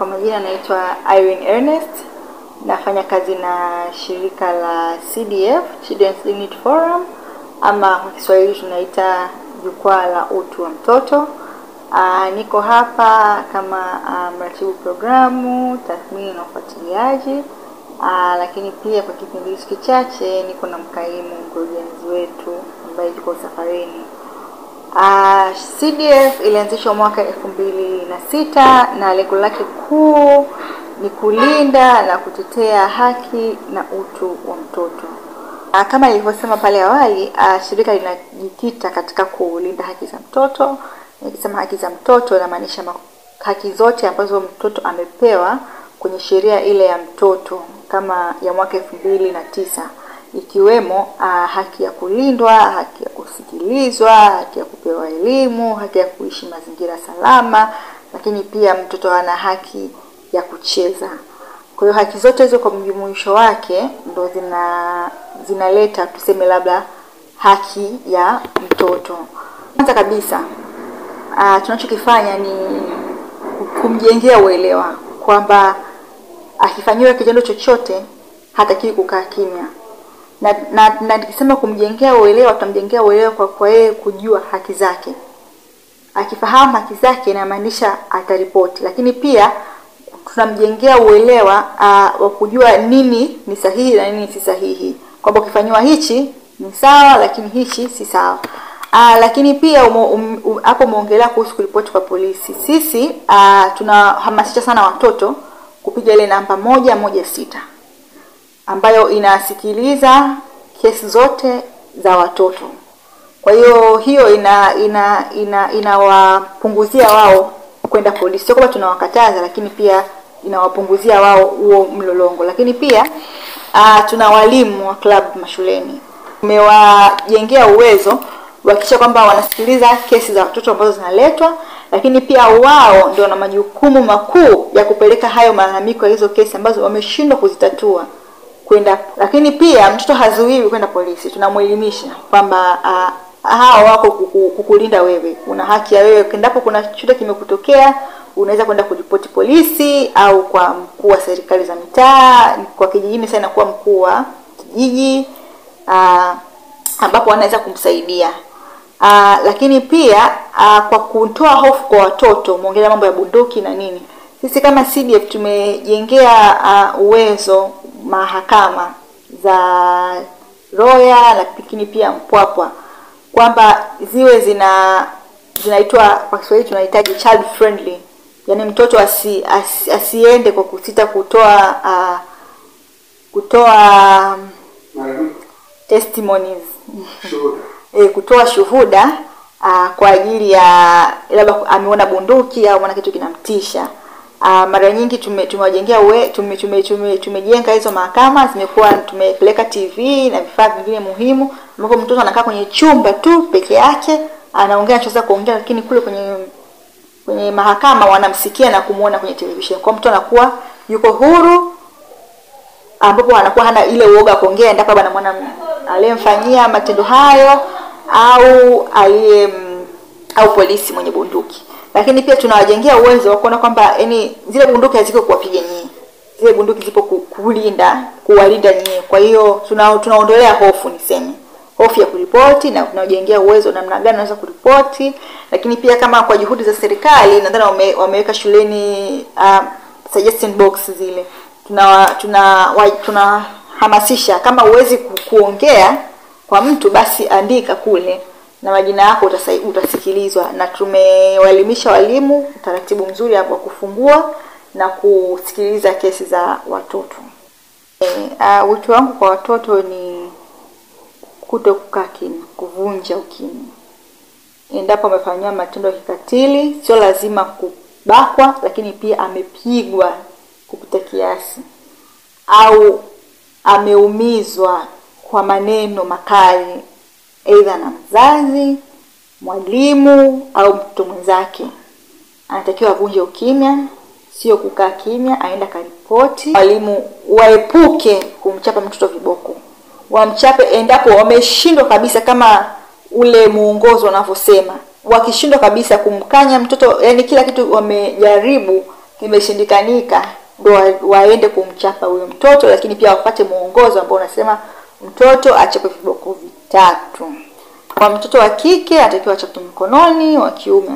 Kwa majina naitwa Irene Ernest, nafanya kazi na shirika la CDF, Children's Dignity Forum, ama kwa Kiswahili tunaita jukwaa la utu wa mtoto. Niko hapa kama mratibu programu, tathmini na ufuatiliaji, lakini pia kwa kipindi hiki kichache niko na mkaimu mkurugenzi wetu ambaye yuko safarini. CDF ilianzishwa mwaka 2006 na lengo lake kuu ni kulinda na kutetea haki na utu wa mtoto. Kama nilivyosema pale awali, shirika linajikita katika kulinda haki za mtoto. Nikisema haki za mtoto inamaanisha haki zote ambazo mtoto amepewa kwenye sheria ile ya mtoto kama ya mwaka 2009, ikiwemo haki ya kulindwa, haki ya kusikilizwa, haki ya kupewa elimu, haki ya kuishi mazingira salama, lakini pia mtoto ana haki ya kucheza. Kwa hiyo haki zote hizo kwa mjumuisho wake ndo zinaleta tuseme labda haki ya mtoto. Kwanza kabisa tunachokifanya ni kumjengea uelewa kwamba akifanyiwa kitendo chochote hatakiwi kukaa kimya. Na nikisema kumjengea uelewa, tutamjengea uelewa kwa yeye kujua haki zake. Akifahamu haki zake inamaanisha ataripoti, lakini pia tunamjengea uelewa wa kujua nini ni sahihi na nini si sahihi. Kwamba ukifanywa hichi ni sawa lakini hichi si sawa. Lakini pia hapo umeongelea kuhusu kuripoti kwa polisi. Sisi tunahamasisha sana watoto kupiga ile namba 116 ambayo inasikiliza kesi zote za watoto. Kwa hiyo inawapunguzia wao kwenda polisi. Sio kwamba tunawakataza, lakini pia inawapunguzia wao huo mlolongo. Lakini pia tuna walimu wa club mashuleni. Tumewajengea uwezo kuhakikisha kwamba wanasikiliza kesi za watoto ambazo zinaletwa, lakini pia wao ndio wana majukumu makuu ya kupeleka hayo malalamiko ya hizo kesi ambazo wameshindwa kuzitatua kwenda. Lakini pia mtoto hazuiwi kwenda polisi. Tunamuelimisha kwamba hao wako kukulinda wewe. Una haki ya wewe, endapo kuna chochote kimekutokea unaweza kwenda kuripoti polisi au kwa mkuu wa serikali za mitaa, kwa kijijini sana kwa mkuu wa kijiji, ambapo wanaweza kumsaidia. Lakini pia kwa kutoa hofu kwa watoto, muongelea mambo ya bunduki na nini. Sisi kama CDF tumejengea uwezo mahakama za Roya, lakini pia Mpwapwa, kwamba ziwe zinaitwa kwa Kiswahili tunahitaji child friendly. Yaani mtoto asiende kwa kusita kutoa testimonies, kutoa shuhuda kwa ajili ya labda ameona bunduki au ameona kitu kinamtisha. Mara nyingi tumewajengea tumejenga hizo mahakama, zimekuwa tumepeleka TV na vifaa vingine muhimu, ambapo mtoto anakaa kwenye chumba tu peke yake, anaongea anachoweza kuongea, lakini kule kwenye mahakama wanamsikia na kumuona kwenye television. Kwa mtoto anakuwa yuko huru, ambapo anakuwa hana ile uoga kuongea endapo anamwona aliyemfanyia matendo hayo au polisi mwenye bunduki. Lakini pia tunawajengea uwezo wa kuona kwamba zile bunduki haziko kuwapiga nyinyi. Zile bunduki zipo kuwalinda nyinyi. Kwa hiyo tunaondolea hofu, niseme hofu ya kuripoti, na tunawajengea uwezo namna gani wanaweza kuripoti. Lakini pia kama kwa juhudi za serikali, nadhani wameweka shuleni suggestion box zile. Tunahamasisha kama uwezi kuongea kwa mtu, basi andika kule na majina yako utasikilizwa. Na tumewaelimisha walimu utaratibu mzuri wa kufungua na kusikiliza kesi za watoto. Wito wangu kwa watoto ni kutokukaa kimya, kuvunja ukimya. Endapo amefanywa matendo ya kikatili, sio lazima kubakwa, lakini pia amepigwa kupita kiasi au ameumizwa kwa maneno makali, aidha na mzazi, mwalimu au mtu mwenzake, anatakiwa avunje ukimya, sio kukaa kimya, aenda karipoti. Walimu waepuke kumchapa mtoto viboko. Wamchape endapo wameshindwa kabisa, kama ule muongozo unavyosema. Wakishindwa kabisa kumkanya mtoto, yani kila kitu wamejaribu, kimeshindikanika ndio waende kumchapa huyo mtoto, lakini pia wapate muongozo ambao unasema mtoto achapwe viboko 3. Kwa mtoto wa kike atakiwa achapwe mkononi, wa kiume